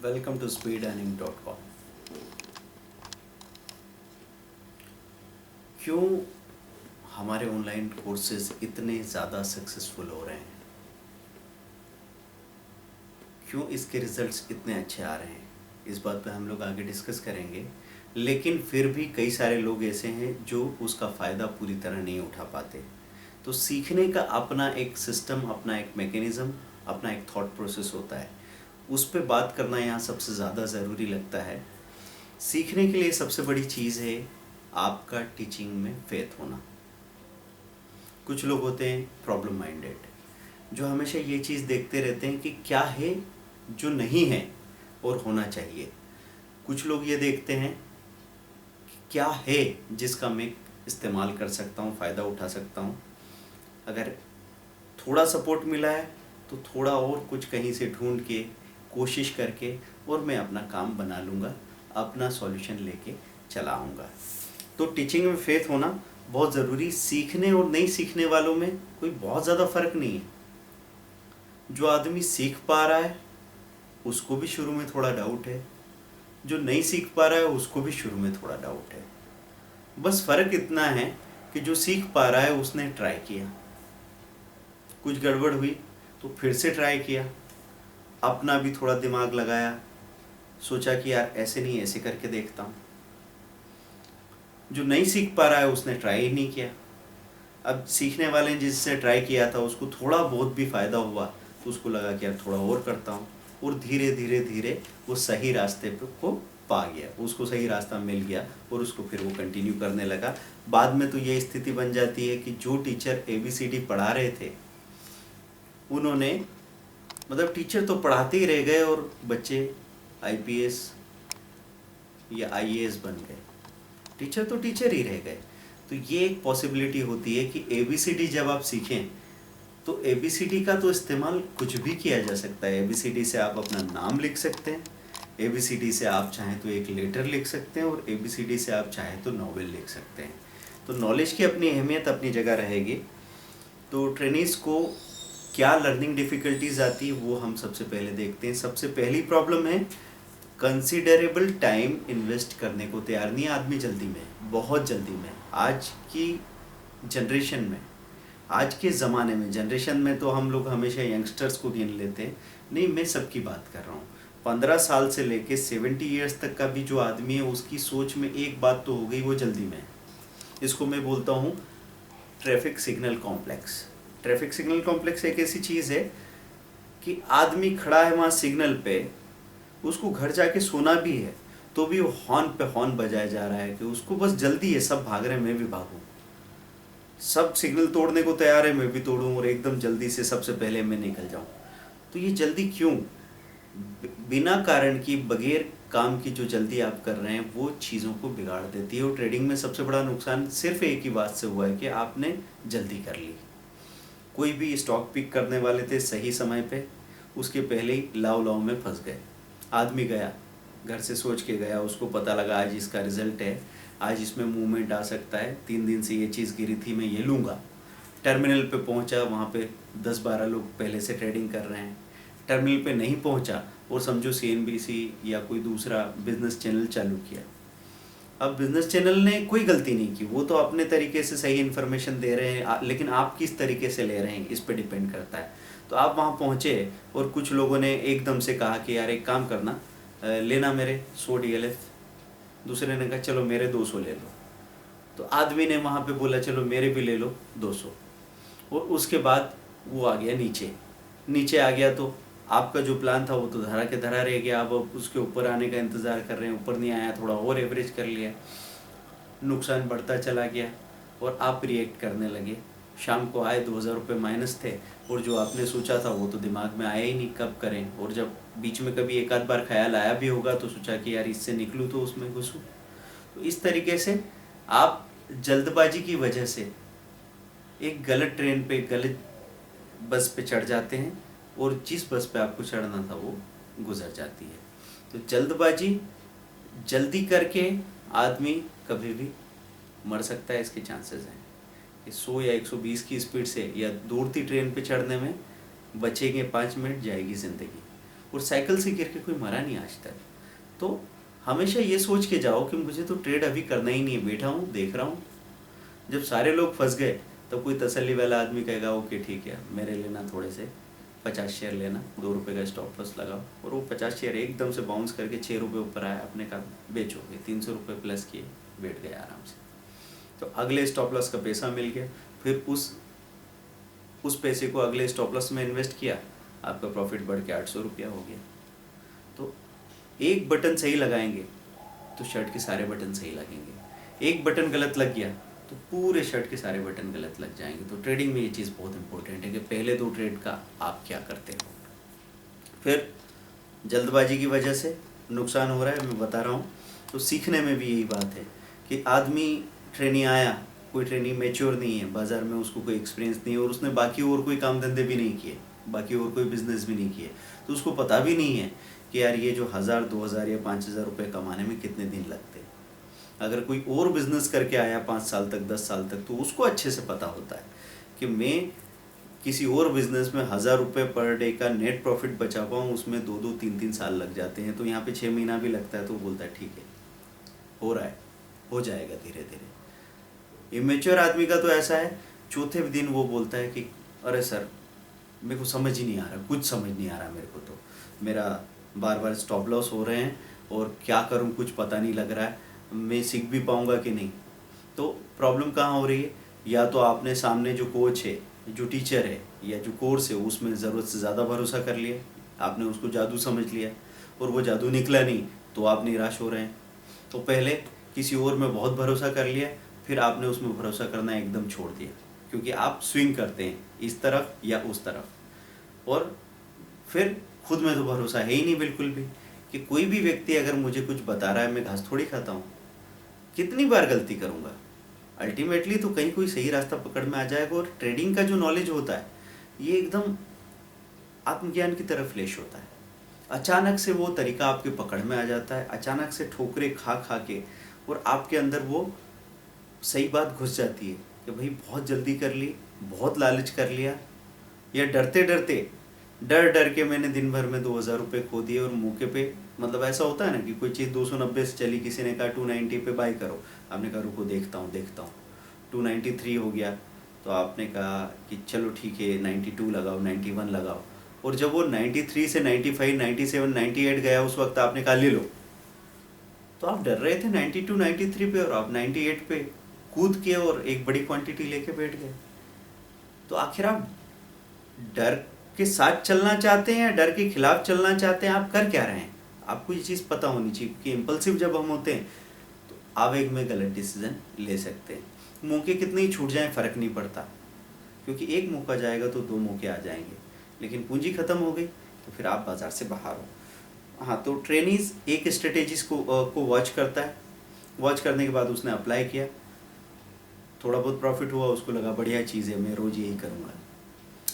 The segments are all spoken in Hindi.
Welcome to speedearning.com। क्यों हमारे ऑनलाइन कोर्सेज इतने ज़्यादा सक्सेसफुल हो रहे हैं, क्यों इसके रिजल्ट्स इतने अच्छे आ रहे हैं, इस बात पे हम लोग आगे डिस्कस करेंगे। लेकिन फिर भी कई सारे लोग ऐसे हैं जो उसका फ़ायदा पूरी तरह नहीं उठा पाते। तो सीखने का अपना एक सिस्टम, अपना एक मैकेनिज़्म, अपना एक थॉट प्रोसेस होता है, उस पे बात करना यहाँ सबसे ज़्यादा ज़रूरी लगता है। सीखने के लिए सबसे बड़ी चीज़ है आपका टीचिंग में फेथ होना। कुछ लोग होते हैं प्रॉब्लम माइंडेड, जो हमेशा ये चीज़ देखते रहते हैं कि क्या है जो नहीं है और होना चाहिए। कुछ लोग ये देखते हैं कि क्या है जिसका मैं इस्तेमाल कर सकता हूँ, फ़ायदा उठा सकता हूँ। अगर थोड़ा सपोर्ट मिला है तो थोड़ा और कुछ कहीं से ढूंढ के, कोशिश करके, और मैं अपना काम बना लूँगा, अपना सॉल्यूशन लेके चला आऊँगा। तो टीचिंग में फेथ होना बहुत ज़रूरी। सीखने और नहीं सीखने वालों में कोई बहुत ज़्यादा फ़र्क नहीं है। जो आदमी सीख पा रहा है उसको भी शुरू में थोड़ा डाउट है, जो नहीं सीख पा रहा है उसको भी शुरू में थोड़ा डाउट है। बस फ़र्क इतना है कि जो सीख पा रहा है उसने ट्राई किया, कुछ गड़बड़ हुई तो फिर से ट्राई किया, अपना भी थोड़ा दिमाग लगाया, सोचा कि यार ऐसे नहीं ऐसे करके देखता हूँ। जो नहीं सीख पा रहा है उसने ट्राई ही नहीं किया। अब सीखने वाले ने जिससे ट्राई किया था उसको थोड़ा बहुत भी फ़ायदा हुआ तो उसको लगा कि यार थोड़ा और करता हूँ, और धीरे धीरे धीरे वो सही रास्ते को पा गया, उसको सही रास्ता मिल गया और उसको फिर वो कंटिन्यू करने लगा। बाद में तो ये स्थिति बन जाती है कि जो टीचर ABCD पढ़ा रहे थे उन्होंने, मतलब टीचर तो पढ़ाते ही रह गए और बच्चे IPS या IAS बन गए। टीचर तो टीचर ही रह गए। तो ये एक पॉसिबिलिटी होती है कि ABCD जब आप सीखें तो ABCD का तो इस्तेमाल कुछ भी किया जा सकता है। ABCD से आप अपना नाम लिख सकते हैं, ABCD से आप चाहें तो एक लेटर लिख सकते हैं, और ABCD से आप चाहें तो नॉवेल लिख सकते हैं। तो नॉलेज की अपनी अहमियत अपनी जगह रहेगी। तो ट्रेनीज़ को क्या लर्निंग डिफ़िकल्टीज आती है वो हम सबसे पहले देखते हैं। सबसे पहली प्रॉब्लम है कंसिडरेबल टाइम इन्वेस्ट करने को तैयार नहीं है आदमी, जल्दी में, बहुत जल्दी में। आज की जनरेशन में, आज के ज़माने में, जनरेशन में तो हम लोग हमेशा यंगस्टर्स को गिन लेते हैं, नहीं मैं सबकी बात कर रहा हूँ। 15 साल से लेके 70 ईयर्स तक का भी जो आदमी है उसकी सोच में एक बात तो हो गई, वो जल्दी में है। इसको मैं बोलता हूँ traffic signal complex. Traffic signal complex एक ऐसी चीज़ है कि आदमी खड़ा है वहाँ सिग्नल पे, उसको घर जाके सोना भी है तो भी वो हॉर्न पे हॉर्न बजाया जा रहा है कि उसको बस जल्दी है, सब भाग रहे हैं मैं भी भागूं, सब सिग्नल तोड़ने को तैयार है मैं भी तोड़ूं, और एकदम जल्दी से सबसे पहले मैं निकल जाऊं। तो ये जल्दी क्यों? बिना कारण की, बगैर काम की जो जल्दी आप कर रहे हैं वो चीज़ों को बिगाड़ देती है। और ट्रेडिंग में सबसे बड़ा नुकसान सिर्फ एक ही बात से हुआ है कि आपने जल्दी कर ली। कोई भी स्टॉक पिक करने वाले थे सही समय पे, उसके पहले ही लाव लाव में फंस गए। आदमी गया, घर से सोच के गया, उसको पता लगा आज इसका रिजल्ट है, आज इसमें मूवमेंट आ सकता है, 3 दिन से ये चीज़ गिरी थी मैं ये लूँगा। टर्मिनल पे पहुंचा, वहाँ पे 10-12 लोग पहले से ट्रेडिंग कर रहे हैं। टर्मिनल पे नहीं पहुंचा और समझो CNBC या कोई दूसरा बिजनेस चैनल चालू किया। अब बिजनेस चैनल ने कोई गलती नहीं की, वो तो अपने तरीके से सही इन्फॉर्मेशन दे रहे हैं, लेकिन आप किस तरीके से ले रहे हैं इस पे डिपेंड करता है। तो आप वहाँ पहुँचे और कुछ लोगों ने एकदम से कहा कि यार एक काम करना, लेना मेरे 100 DLF। दूसरे ने कहा चलो मेरे 200 ले लो। तो आदमी ने वहाँ पे बोला चलो मेरे भी ले लो 200। और उसके बाद वो आ गया नीचे। नीचे आ गया तो आपका जो प्लान था वो तो धरा के धरा रह गया। अब उसके ऊपर आने का इंतज़ार कर रहे हैं, ऊपर नहीं आया, थोड़ा और एवरेज कर लिया, नुकसान बढ़ता चला गया और आप रिएक्ट करने लगे। शाम को आए 2000 रुपये माइनस थे, और जो आपने सोचा था वो तो दिमाग में आया ही नहीं कब करें। और जब बीच में कभी एक आध बार ख्याल आया भी होगा तो सोचा कि यार इससे निकलूँ तो उसमें घुसूँ। तो इस तरीके से आप जल्दबाजी की वजह से एक गलत ट्रेन पे, गलत बस पे चढ़ जाते हैं, और जिस बस पे आपको चढ़ना था वो गुजर जाती है। तो जल्दबाजी, जल्दी करके आदमी कभी भी मर सकता है, इसके चांसेस हैं कि 100 या 120 की स्पीड से या दौड़ती ट्रेन पे चढ़ने में बचेंगे 5 मिनट, जाएगी ज़िंदगी। और साइकिल से गिर के कोई मरा नहीं आज तक। तो हमेशा ये सोच के जाओ कि मुझे तो ट्रेड अभी करना ही नहीं है, बैठा हूँ देख रहा हूँ। जब सारे लोग फंस गए तब कोई तसल्ली वाला आदमी कहेगा ओके ठीक है, मेरे लेना थोड़े से 50 शेयर लेना, 2 रुपये का स्टॉप लॉस लगाओ, और वो 50 शेयर एकदम से बाउंस करके 6 रुपये ऊपर आया, अपने का बेचोगे, 300 रुपये प्लस किए, बैठ गए आराम से। तो अगले स्टॉप लॉस का पैसा मिल गया, फिर उस पैसे को अगले स्टॉप लॉस में इन्वेस्ट किया, आपका प्रॉफिट बढ़ के 800 रुपया हो गया। तो एक बटन सही लगाएंगे तो शर्ट के सारे बटन सही लगेंगे, एक बटन गलत लग गया तो पूरे शर्ट के सारे बटन गलत लग जाएंगे। तो ट्रेडिंग में ये चीज़ बहुत इंपॉर्टेंट है कि पहले 2 ट्रेड का आप क्या करते हो। फिर जल्दबाजी की वजह से नुकसान हो रहा है, मैं बता रहा हूँ। तो सीखने में भी यही बात है कि आदमी ट्रेनी आया, कोई ट्रेनी मैच्योर नहीं है, बाज़ार में उसको कोई एक्सपीरियंस नहीं है, और उसने बाकी और कोई काम धंधे भी नहीं किए, बाकी और कोई बिजनेस भी नहीं किए, तो उसको पता भी नहीं है कि यार ये जो 1000, 2000 या 5000 रुपये कमाने में कितने दिन लगते हैं। अगर कोई और बिजनेस करके आया 5 साल तक, 10 साल तक, तो उसको अच्छे से पता होता है कि मैं किसी और बिजनेस में 1000 रुपये पर डे का नेट प्रॉफिट बचा पाऊँ, उसमें 2-2, 3-3 साल लग जाते हैं। तो यहाँ पे 6 महीना भी लगता है, तो वो बोलता है ठीक है, हो रहा है, हो जाएगा धीरे धीरे। इमेच्योर आदमी का तो ऐसा है, चौथे दिन वो बोलता है कि अरे सर मेरे को समझ ही नहीं आ रहा, कुछ समझ नहीं आ रहा मेरे को, तो मेरा बार बार स्टॉप लॉस हो रहे हैं और क्या करूं कुछ पता नहीं लग रहा है, मैं सीख भी पाऊंगा कि नहीं। तो प्रॉब्लम कहाँ हो रही है, या तो आपने सामने जो कोच है, जो टीचर है, या जो कोर्स है, उसमें ज़रूरत से ज़्यादा भरोसा कर लिया, आपने उसको जादू समझ लिया और वो जादू निकला नहीं, तो आप निराश हो रहे हैं। तो पहले किसी और में बहुत भरोसा कर लिया, फिर आपने उसमें भरोसा करना एकदम छोड़ दिया, क्योंकि आप स्विंग करते हैं इस तरफ या उस तरफ, और फिर खुद में तो भरोसा है ही नहीं बिल्कुल भी, कि कोई भी व्यक्ति अगर मुझे कुछ बता रहा है, मैं घास थोड़ी खाता हूँ, कितनी बार गलती करूँगा, अल्टीमेटली तो कहीं कोई सही रास्ता पकड़ में आ जाएगा। और ट्रेडिंग का जो नॉलेज होता है ये एकदम आत्मज्ञान की तरह फ्लैश होता है, अचानक से वो तरीका आपके पकड़ में आ जाता है, अचानक से ठोकरे खा खा के, और आपके अंदर वो सही बात घुस जाती है कि भाई बहुत जल्दी कर ली, बहुत लालच कर लिया, या डरते डरते डर डर के मैंने दिन भर में 2000 रुपये खो दिए, और मौके पे मतलब ऐसा होता है ना कि कोई चीज़ 290 से चली, किसी ने कहा 290 पे बाय करो, आपने कहा रुको देखता हूँ 293 हो गया, तो आपने कहा कि चलो ठीक है 92 लगाओ, 91 लगाओ, और जब वो 93 से 95, 97, 98 गया, उस वक्त आपने कहा ले लो। तो आप डर रहे थे 92, 93 पे, और आप 98 पे कूद के और एक बड़ी क्वांटिटी लेके बैठ गए। तो आखिर आप डर के साथ चलना चाहते हैं या डर के खिलाफ चलना चाहते हैं, आप कर क्या रहे हैं? आपको ये चीज़ पता होनी चाहिए कि इम्पल्सिव जब हम होते हैं तो आवेग में गलत डिसीजन ले सकते हैं। मौके कितने ही छूट जाएं फर्क नहीं पड़ता, क्योंकि एक मौका जाएगा तो 2 मौके आ जाएंगे, लेकिन पूंजी खत्म हो गई तो फिर आप बाजार से बाहर हो। हाँ, तो ट्रेनीज एक स्ट्रेटेजीज को वॉच करता है, वॉच करने के बाद उसने अप्लाई किया, थोड़ा बहुत प्रॉफिट हुआ, उसको लगा बढ़िया चीज़ है, मैं रोज़ यही करूँगा।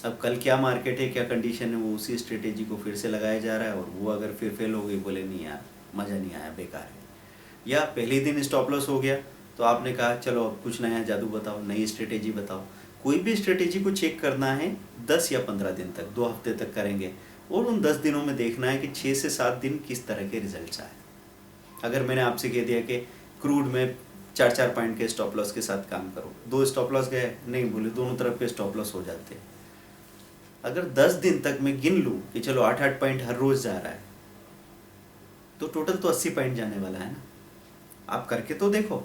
अब कल क्या मार्केट है, क्या कंडीशन है, वो उसी स्ट्रेटेजी को फिर से लगाया जा रहा है, और वो अगर फिर फेल हो गई, बोले नहीं यार मज़ा नहीं आया, बेकार है। या पहले दिन स्टॉप लॉस हो गया तो आपने कहा चलो अब कुछ नया जादू बताओ, नई स्ट्रेटेजी बताओ। कोई भी स्ट्रेटेजी को चेक करना है 10 या 15 दिन तक, 2 हफ्ते तक करेंगे, और उन 10 दिनों में देखना है कि 6 से 7 दिन किस तरह के रिजल्ट्स आए। अगर मैंने आपसे कह दिया कि क्रूड में 4-4 पॉइंट के स्टॉप लॉस के साथ काम करो, 2 स्टॉप लॉस गए, नहीं बोले दोनों तरफ के स्टॉप लॉस हो जाते हैं। अगर 10 दिन तक मैं गिन लूँ कि चलो 8-8 पॉइंट हर रोज़ जा रहा है, तो टोटल तो 80 पॉइंट जाने वाला है ना। आप करके तो देखो,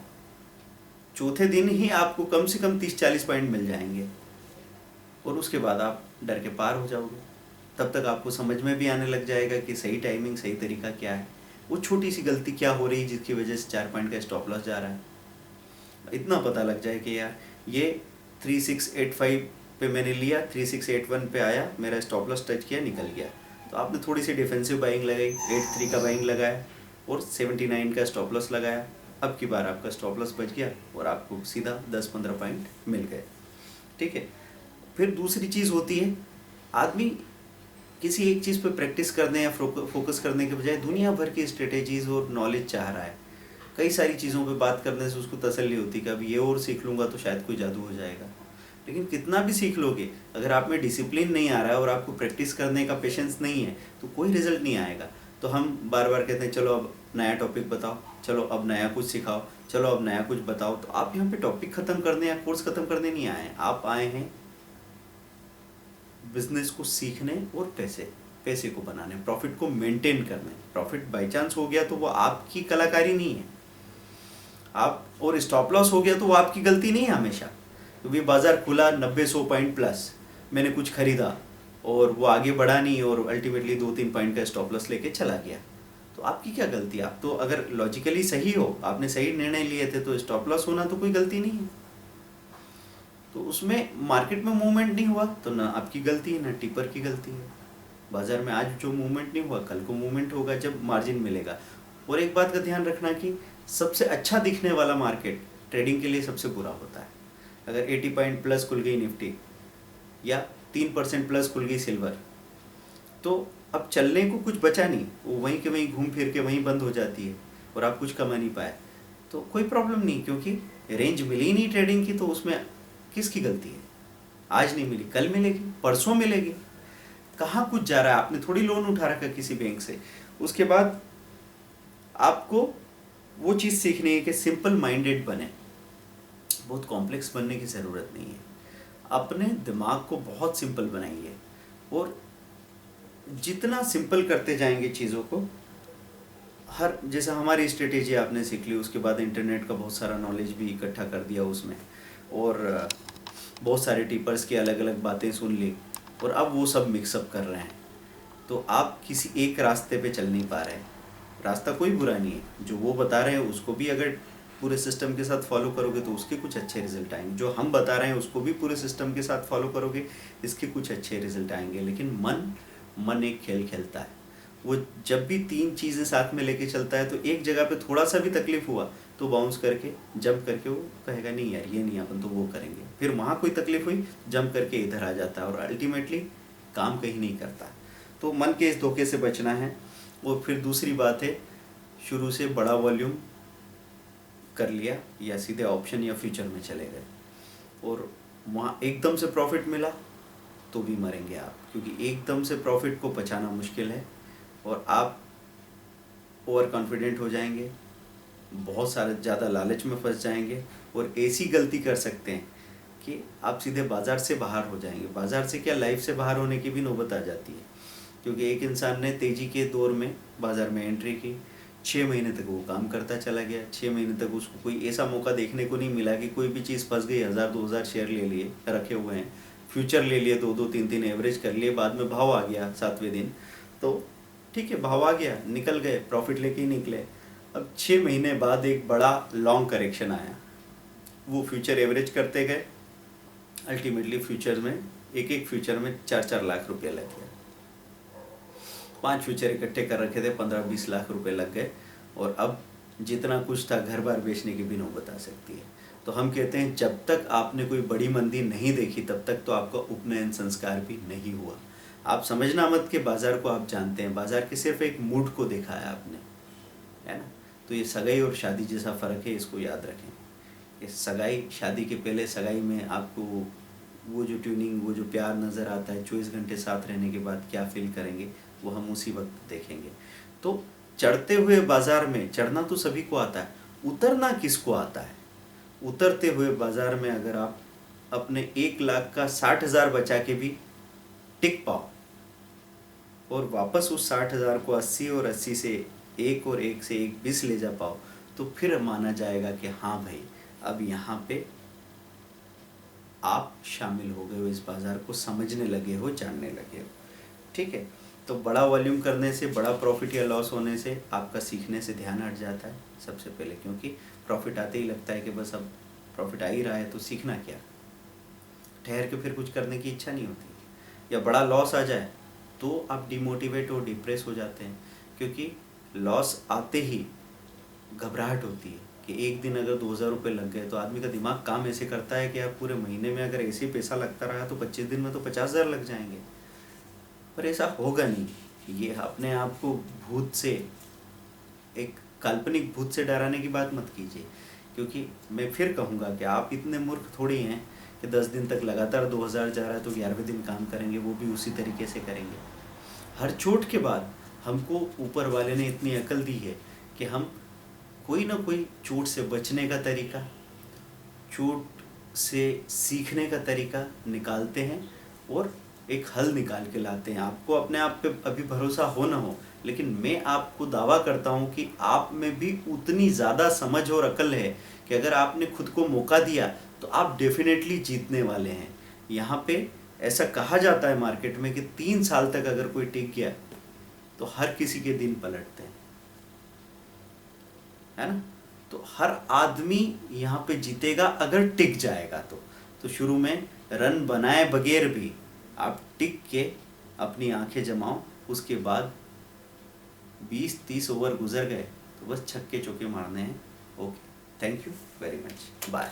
चौथे दिन ही आपको कम से कम 30-40 पॉइंट मिल जाएंगे, और उसके बाद आप डर के पार हो जाओगे। तब तक आपको समझ में भी आने लग जाएगा कि सही टाइमिंग, सही तरीका क्या है, वो छोटी सी गलती क्या हो रही है जिसकी वजह से 4 पॉइंट का स्टॉप लॉस जा रहा है। इतना पता लग जाए कि यार ये 3685 पे मैंने लिया, 3681 पे आया, मेरा स्टॉप लॉस टच किया, निकल गया, तो आपने थोड़ी सी डिफेंसिव बाइंग लगाई, 83 का बाइंग लगाया और 79 का स्टॉप लॉस लगाया। अब की बार आपका स्टॉप लॉस बच गया और आपको सीधा 10-15 पॉइंट मिल गए। ठीक है। फिर दूसरी चीज़ होती है, आदमी किसी एक चीज़ पे प्रैक्टिस करने या फोकस करने के बजाय दुनिया भर की स्ट्रेटेजीज और नॉलेज चाह रहा है। कई सारी चीज़ों पे बात करने से उसको तसल्ली होती है कि अब ये और सीख लूँगा तो शायद कोई जादू हो जाएगा। लेकिन कितना भी सीख लोगे, अगर आप में डिसिप्लिन नहीं आ रहा है और आपको प्रैक्टिस करने का पेशेंस नहीं है तो कोई रिजल्ट नहीं आएगा। तो हम बार बार कहते हैं चलो अब नया टॉपिक बताओ, चलो अब नया कुछ सिखाओ, चलो अब नया कुछ बताओ। तो आप यहाँ पे टॉपिक ख़त्म करने या कोर्स ख़त्म करने नहीं आए हैं, आप आए हैं बिजनेस को सीखने और पैसे को बनाने, प्रॉफिट को मेंटेन करने। प्रॉफिट बाई चांस हो गया तो वो आपकी कलाकारी नहीं है, आप, और स्टॉप लॉस हो गया तो वो आपकी गलती नहीं है हमेशा। क्योंकि बाजार खुला 90-100 पॉइंट प्लस, मैंने कुछ खरीदा और वो आगे बढ़ा नहीं और अल्टीमेटली 2-3 पॉइंट का स्टॉप लॉस लेके चला गया, तो आपकी क्या गलती है? आप तो अगर लॉजिकली सही हो, आपने सही निर्णय लिए थे, तो स्टॉप लॉस होना तो कोई गलती नहीं है। तो उसमें मार्केट में मूवमेंट नहीं हुआ तो ना आपकी गलती है ना टिपर की गलती है। बाजार में आज जो मूवमेंट नहीं हुआ कल को मूवमेंट होगा जब मार्जिन मिलेगा। और एक बात का ध्यान रखना कि सबसे अच्छा दिखने वाला मार्केट ट्रेडिंग के लिए सबसे बुरा होता है। अगर 80 पॉइंट प्लस खुल गई निफ्टी या 3% प्लस खुल गई सिल्वर, तो अब चलने को कुछ बचा नहीं, वो वहीं के वहीं घूम फिर के वहीं बंद हो जाती है और आप कुछ कमा नहीं पाए, तो कोई प्रॉब्लम नहीं, क्योंकि रेंज मिली नहीं ट्रेडिंग की, तो उसमें किसकी गलती है? आज नहीं मिली, कल मिलेगी, परसों मिलेगी। कहाँ कुछ जा रहा है? आपने थोड़ी लोन उठा रखा किसी बैंक से। उसके बाद आपको वो चीज़ सीखनी है कि सिंपल माइंडेड बने, बहुत कॉम्प्लेक्स बनने की ज़रूरत नहीं है। अपने दिमाग को बहुत सिंपल बनाइए, और जितना सिंपल करते जाएंगे चीज़ों को, हर, जैसा हमारी स्ट्रेटेजी आपने सीख ली, उसके बाद इंटरनेट का बहुत सारा नॉलेज भी इकट्ठा कर दिया उसमें, और बहुत सारे टीपर्स की अलग अलग बातें सुन ली, और अब वो सब मिक्सअप कर रहे हैं, तो आप किसी एक रास्ते पे चल नहीं पा रहे हैं। रास्ता कोई बुरा नहीं है, जो वो बता रहे हैं उसको भी अगर पूरे सिस्टम के साथ फॉलो करोगे तो उसके कुछ अच्छे रिजल्ट आएंगे, जो हम बता रहे हैं उसको भी पूरे सिस्टम के साथ फॉलो करोगे इसके कुछ अच्छे रिजल्ट आएंगे। लेकिन मन एक खेल खेलता है, वो जब भी 3 चीज़ें साथ में लेके चलता है, तो एक जगह पे थोड़ा सा भी तकलीफ हुआ तो बाउंस करके जंप करके वो कहेगा नहीं यार ये नहीं, अपन तो वो करेंगे। फिर वहाँ कोई तकलीफ हुई, जंप करके इधर आ जाता है और अल्टीमेटली काम कहीं नहीं करता। तो मन के इस धोखे से बचना है। और फिर दूसरी बात है, शुरू से बड़ा वॉल्यूम कर लिया या सीधे ऑप्शन या फ्यूचर में चले गए और वहाँ एकदम से प्रॉफिट मिला तो भी मरेंगे आप, क्योंकि एकदम से प्रॉफिट को बचाना मुश्किल है और आप ओवर कॉन्फिडेंट हो जाएंगे, बहुत सारे ज़्यादा लालच में फंस जाएंगे और ऐसी गलती कर सकते हैं कि आप सीधे बाज़ार से बाहर हो जाएंगे। बाज़ार से क्या, लाइफ से बाहर होने की भी नौबत आ जाती है, क्योंकि एक इंसान ने तेज़ी के दौर में बाज़ार में एंट्री की, 6 महीने तक वो काम करता चला गया। 6 महीने तक उसको कोई ऐसा मौका देखने को नहीं मिला कि कोई भी चीज़ फंस गई, 1000-2000 शेयर ले लिए, रखे हुए हैं, फ्यूचर ले लिए, 2-2 3-3 एवरेज कर लिए, बाद में भाव आ गया 7वें दिन, तो ठीक है भाव आ गया, निकल गए, प्रॉफिट लेके ही निकले। अब 6 महीने बाद एक बड़ा लॉन्ग करेक्शन आया, वो फ्यूचर एवरेज करते गए, अल्टीमेटली फ्यूचर में एक फ्यूचर में 4-4 लाख रुपये लग गया। 5 फ्यूचर इकट्ठे कर रखे थे, 15-20 लाख रुपए लग गए और अब जितना कुछ था घर बार बेचने की भी नौबत आ सकती है। तो हम कहते हैं जब तक आपने कोई बड़ी मंदी नहीं देखी तब तक तो आपका उपनयन संस्कार भी नहीं हुआ। आप समझना मत कि बाज़ार को आप जानते हैं, बाज़ार के सिर्फ एक मूड को देखा है आपने, है ना। तो ये सगाई और शादी जैसा फ़र्क है, इसको याद रखें। ये सगाई, शादी के पहले सगाई में आपको वो जो ट्यूनिंग, वो जो प्यार नज़र आता है, 24 घंटे साथ रहने के बाद क्या फील करेंगे वो हम उसी वक्त देखेंगे। तो चढ़ते हुए बाज़ार में चढ़ना तो सभी को आता है, उतरना किसको आता है? उतरते हुए बाज़ार में अगर आप अपने 1 लाख का 60,000 बचा के भी टिक पाओ और वापस उस 60,000 को 80 और 80 से 1 और 1 से 1 20 ले जा पाओ, तो फिर माना जाएगा कि हाँ भाई अब यहाँ पे आप शामिल हो गए हो, इस बाज़ार को समझने लगे हो, जानने लगे हो। ठीक है, तो बड़ा वॉल्यूम करने से, बड़ा प्रॉफिट या लॉस होने से आपका सीखने से ध्यान हट जाता है सबसे पहले, क्योंकि प्रॉफिट आते ही लगता है कि बस अब प्रॉफिट आ ही रहा है तो सीखना क्या, ठहर के फिर कुछ करने की इच्छा नहीं होती। या बड़ा लॉस आ जाए तो आप डिमोटिवेट और डिप्रेस हो जाते हैं, क्योंकि लॉस आते ही घबराहट होती है कि एक दिन अगर 2,000 रुपये लग गए तो आदमी का दिमाग काम ऐसे करता है कि आप पूरे महीने में अगर ऐसे ही पैसा लगता रहा तो 25 दिन में तो 50,000 लग जाएंगे। पर ऐसा होगा नहीं। ये अपने आप को भूत से, एक काल्पनिक भूत से डराने की बात मत कीजिए, क्योंकि मैं फिर कहूँगा कि आप इतने मूर्ख थोड़ी हैं कि 10 दिन तक लगातार 2000 जा रहा है तो 11वें दिन काम करेंगे, वो भी उसी तरीके से करेंगे। हर चोट के बाद हमको ऊपर वाले ने इतनी अकल दी है कि हम कोई ना कोई चोट से बचने का तरीका, चोट से सीखने का तरीका निकालते हैं और एक हल निकाल के लाते हैं। आपको अपने आप पे अभी भरोसा हो ना हो, लेकिन मैं आपको दावा करता हूँ कि आप में भी उतनी ज़्यादा समझ और अकल है कि अगर आपने खुद को मौका दिया तो आप डेफिनेटली जीतने वाले हैं। यहाँ पे ऐसा कहा जाता है मार्केट में कि 3 साल तक अगर कोई टिक गया तो हर किसी के दिन पलटते हैं, है ना। तो हर आदमी यहाँ पे जीतेगा अगर टिक जाएगा तो शुरू में रन बनाए बगैर भी आप टिक के अपनी आंखें जमाओ, उसके बाद 20-30 ओवर गुजर गए तो बस छक्के चौके मारने हैं। Okay, thank you very much, bye.